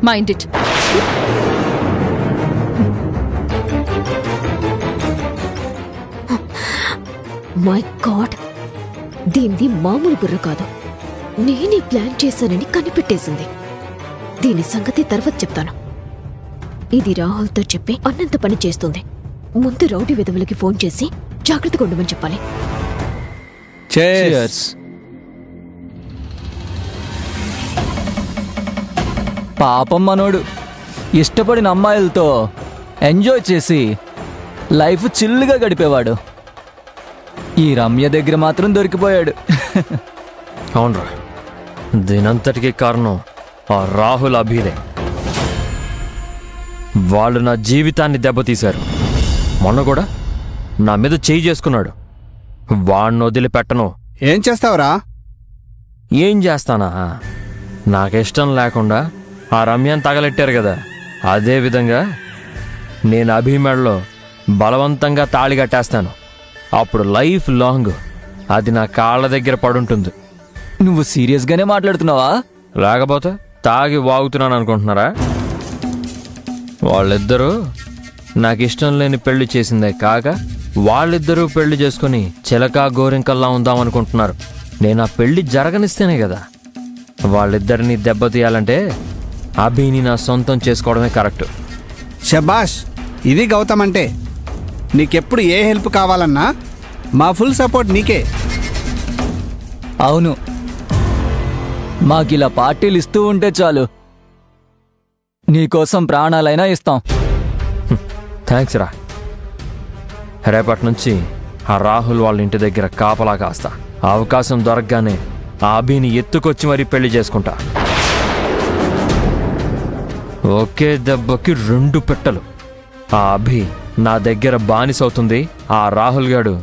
Mind it. My God, దీనిది మామూలు బుర్ర కాదు. నేనే ప్లాన్ చేశానని కనిపెట్టేసింది. దీని సంగతి తర్వాత చెప్తాను. ఇది రాహుల్తో చెప్పి అన్నంత పని చేస్తుంది. ముందు రౌడీ విధవులకి ఫోన్ చేసి జాగ్రత్తగా ఉండమని చెప్పాలి. పాపం మనోడు ఇష్టపడిన అమ్మాయిలతో ఎంజాయ్ చేసి లైఫ్ చిల్లుగా గడిపేవాడు. ఈ రమ్య దగ్గర మాత్రం దొరికిపోయాడు. అవునరా, దీనంతటికీ కారణం ఆ రాహుల్ అభిలే. వాళ్ళు నా జీవితాన్ని దెబ్బతీశారు. మొన్న కూడా నా మీద చేయి చేసుకున్నాడు. వాణ్ణి వదిలిపెట్టను. ఏం చేస్తావురా? ఏం చేస్తానా, నాకిష్టం లేకుండా ఆ రమ్యాన్ని తగలెట్టారు కదా, అదేవిధంగా నేను అభిమేడలో బలవంతంగా తాళి కట్టేస్తాను. అప్పుడు లైఫ్ లాంగ్ అది నా కాళ్ళ దగ్గర పడుంటుంది. నువ్వు సీరియస్గానే మాట్లాడుతున్నావా? లేకపోతే తాగి వాగుతున్నాను అనుకుంటున్నారా? వాళ్ళిద్దరూ నాకు ఇష్టం లేని పెళ్లి చేసిందే కాక వాళ్ళిద్దరూ పెళ్లి చేసుకుని చిలకా గోరింకల్లా ఉందామనుకుంటున్నారు. నేను ఆ పెళ్లి జరగనిస్తేనే కదా. వాళ్ళిద్దరిని దెబ్బతీయాలంటే అభిని నా సొంతం చేసుకోవడమే కరెక్ట్. శబాష్, ఇది గౌతమ్ అంటే. నీకెప్పుడు ఏ హెల్ప్ కావాలన్నా మా ఫుల్ సపోర్ట్ నీకే. అవును, మాకిలా పార్టీలు ఇస్తూ ఉంటే చాలు, నీకోసం ప్రాణాలైనా ఇస్తాం. థ్యాంక్స్ రా. రేపటి నుంచి ఆ రాహుల్ వాళ్ళ ఇంటి దగ్గర కాపలా కాస్తా. అవకాశం దొరకగానే ఆ అభిని ఎత్తుకొచ్చి మరీ పెళ్లి చేసుకుంటా. ఒకే దెబ్బకి 2 పెట్టలు. ఆ అభి నా దగ్గర బానిసవుతుంది. ఆ రాహుల్ గాడు